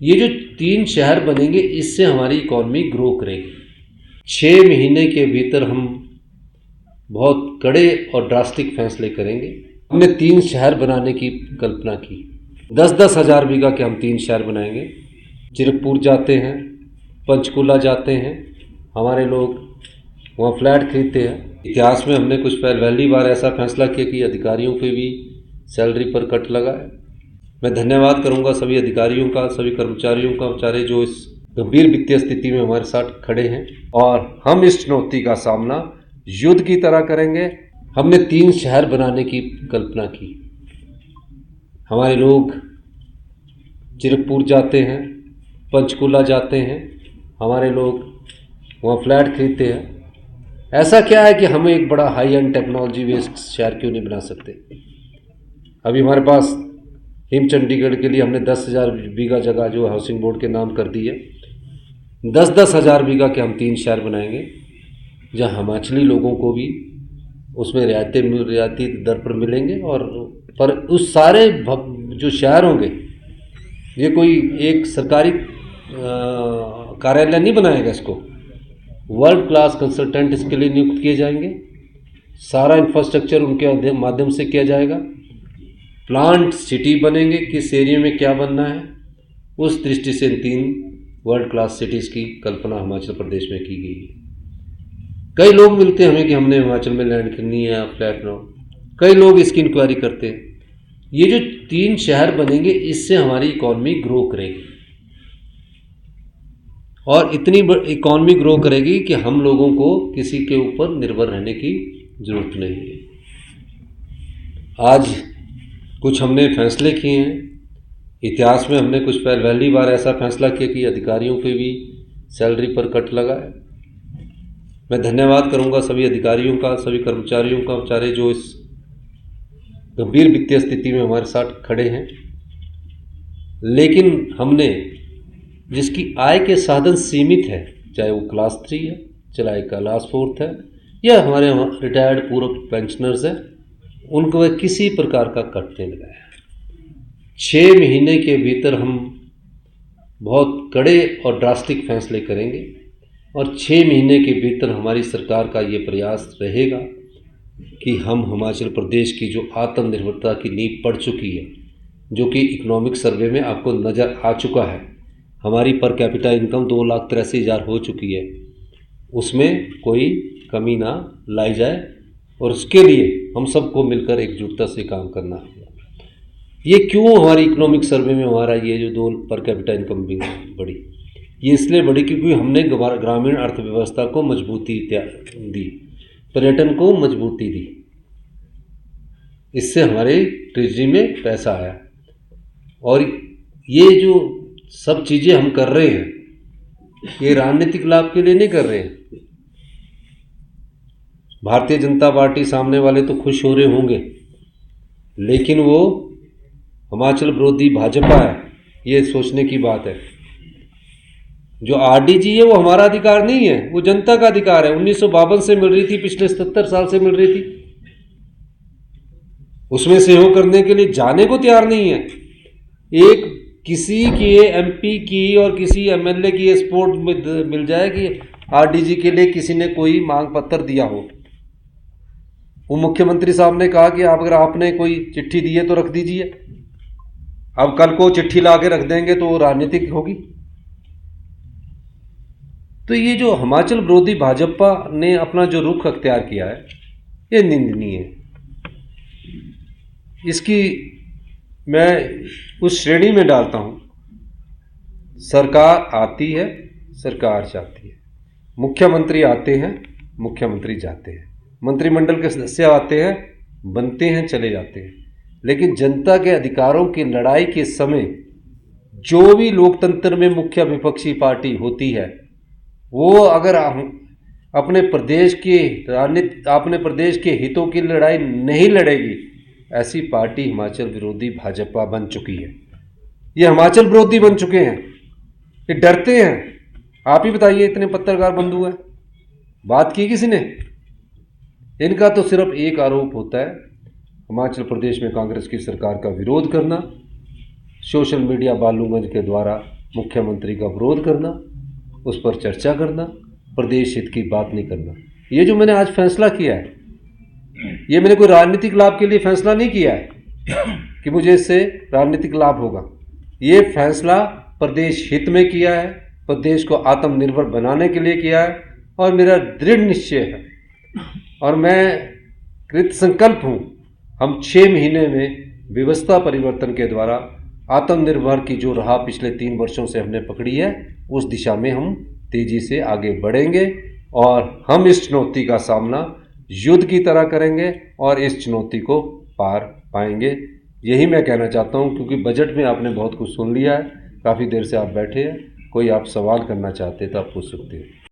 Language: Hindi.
ये जो 3 शहर बनेंगे इससे हमारी इकॉनमी ग्रो करेगी। 6 महीने के भीतर हम बहुत कड़े और ड्रास्टिक फैसले करेंगे। हमने 3 शहर बनाने की कल्पना की। 10-10 हज़ार बीघा के हम 3 शहर बनाएंगे। चिरकपुर जाते हैं, पंचकुला जाते हैं, हमारे लोग वहाँ फ्लैट खरीदते हैं। इतिहास में हमने कुछ पहली बार ऐसा फैसला किया कि अधिकारियों की भी सैलरी पर कट लगा है। मैं धन्यवाद करूंगा सभी अधिकारियों का, सभी कर्मचारियों का, बेचारे जो इस गंभीर वित्तीय स्थिति में हमारे साथ खड़े हैं, और हम इस चुनौती का सामना युद्ध की तरह करेंगे। हमने 3 शहर बनाने की कल्पना की। हमारे लोग चिरकपुर जाते हैं, पंचकुला जाते हैं, हमारे लोग वहाँ फ्लैट खरीदते हैं। ऐसा क्या है कि हम एक बड़ा हाई एंड टेक्नोलॉजी बेस्ड शहर क्यों नहीं बना सकते? अभी हमारे पास हिम चंडीगढ़ के लिए हमने 10,000 बीघा जगह जो हाउसिंग बोर्ड के नाम कर दी है। 10-10 हज़ार बीघा के हम 3 शहर बनाएंगे, जहाँ हिमाचली लोगों को भी उसमें रियायती दर पर मिलेंगे। और पर उस सारे जो शहर होंगे, ये कोई एक सरकारी कार्यालय नहीं बनाएगा इसको। वर्ल्ड क्लास कंसल्टेंट इसके लिए नियुक्त किए जाएंगे। सारा इंफ्रास्ट्रक्चर उनके माध्यम से किया जाएगा। प्लांट सिटी बनेंगे, किस एरिया में क्या बनना है, उस दृष्टि से 3 वर्ल्ड क्लास सिटीज़ की कल्पना हिमाचल प्रदेश में की गई है। कई लोग मिलते हैं हमें कि हमने हिमाचल में लैंड करनी है या फ्लैट लो। कई लोग इसकी इंक्वायरी करते हैं। ये जो 3 शहर बनेंगे इससे हमारी इकॉनमी ग्रो करेगी, और इतनी इकॉनमी ग्रो करेगी कि हम लोगों को किसी के ऊपर निर्भर रहने की ज़रूरत नहीं है। आज कुछ हमने फैसले किए हैं। इतिहास में हमने कुछ पहली बार ऐसा फैसला किया कि अधिकारियों की भी सैलरी पर कट लगा है। मैं धन्यवाद करूंगा सभी अधिकारियों का, सभी कर्मचारियों का, बेचारे जो इस गंभीर वित्तीय स्थिति में हमारे साथ खड़े हैं। लेकिन हमने जिसकी आय के साधन सीमित है, चाहे वो क्लास 3 है, चाहे क्लास 4 है, या हमारे रिटायर्ड पूर्व पेंशनर्स हैं, उनको किसी प्रकार का कट नहीं लगाया। 6 महीने के भीतर हम बहुत कड़े और ड्रास्टिक फैसले करेंगे, और 6 महीने के भीतर हमारी सरकार का ये प्रयास रहेगा कि हम हिमाचल प्रदेश की जो आत्मनिर्भरता की नींव पड़ चुकी है, जो कि इकोनॉमिक सर्वे में आपको नज़र आ चुका है, हमारी पर कैपिटा इनकम 2,83,000 हो चुकी है, उसमें कोई कमी ना लाई जाए, और उसके लिए हम सबको मिलकर एकजुटता से काम करना है। ये क्यों हमारी इकोनॉमिक सर्वे में हमारा ये जो 2 पर कैपिटा इनकम भी बढ़ी, ये इसलिए बढ़ी क्योंकि हमने ग्रामीण अर्थव्यवस्था को मजबूती दी, पर्यटन को मजबूती दी। इससे हमारे ट्रेजरी में पैसा आया, और ये जो सब चीज़ें हम कर रहे हैं, ये राजनीतिक लाभ के लिए नहीं कर रहे हैं। भारतीय जनता पार्टी सामने वाले तो खुश हो रहे होंगे, लेकिन वो हिमाचल विरोधी भाजपा है, ये सोचने की बात है। जो आरडीजी है वो हमारा अधिकार नहीं है, वो जनता का अधिकार है। 1952 से मिल रही थी, पिछले 77 साल से मिल रही थी, उसमें सहयोग करने के लिए जाने को तैयार नहीं है। एक किसी के एमपी की और किसी एमएलए की सपोर्ट मिल जाए कि आरडीजी के लिए किसी ने कोई मांग पत्र दिया हो। वो मुख्यमंत्री साहब ने कहा कि आप अगर आपने कोई चिट्ठी दी है तो रख दीजिए। अब कल को चिट्ठी ला के रख देंगे तो राजनीतिक होगी। तो ये जो हिमाचल विरोधी भाजपा ने अपना जो रुख अख्तियार किया है, ये निंदनीय है। इसकी मैं उस श्रेणी में डालता हूँ, सरकार आती है, सरकार जाती है, मुख्यमंत्री आते हैं, मुख्यमंत्री जाते हैं, मंत्रिमंडल के सदस्य आते हैं, बनते हैं, चले जाते हैं, लेकिन जनता के अधिकारों की लड़ाई के समय जो भी लोकतंत्र में मुख्य विपक्षी पार्टी होती है, वो अगर अपने प्रदेश के हितों की लड़ाई नहीं लड़ेगी, ऐसी पार्टी हिमाचल विरोधी भाजपा बन चुकी है। ये हिमाचल विरोधी बन चुके हैं, ये डरते हैं। आप ही बताइए, इतने पत्रकार बंधु हैं, बात की किसी ने? इनका तो सिर्फ एक आरोप होता है, हिमाचल प्रदेश में कांग्रेस की सरकार का विरोध करना, सोशल मीडिया बालूगंज के द्वारा मुख्यमंत्री का विरोध करना, उस पर चर्चा करना, प्रदेश हित की बात नहीं करना। ये जो मैंने आज फैसला किया है, ये मैंने कोई राजनीतिक लाभ के लिए फैसला नहीं किया है कि मुझे इससे राजनीतिक लाभ होगा। ये फैसला प्रदेश हित में किया है, प्रदेश को आत्मनिर्भर बनाने के लिए किया है और मेरा दृढ़ निश्चय है और मैं कृत संकल्प हूँ। हम 6 महीने में व्यवस्था परिवर्तन के द्वारा आत्मनिर्भर की जो राह पिछले 3 वर्षों से हमने पकड़ी है, उस दिशा में हम तेजी से आगे बढ़ेंगे और हम इस चुनौती का सामना युद्ध की तरह करेंगे और इस चुनौती को पार पाएंगे। यही मैं कहना चाहता हूँ, क्योंकि बजट में आपने बहुत कुछ सुन लिया है, काफ़ी देर से आप बैठे हैं। कोई आप सवाल करना चाहते तो आप पूछ सकते हैं।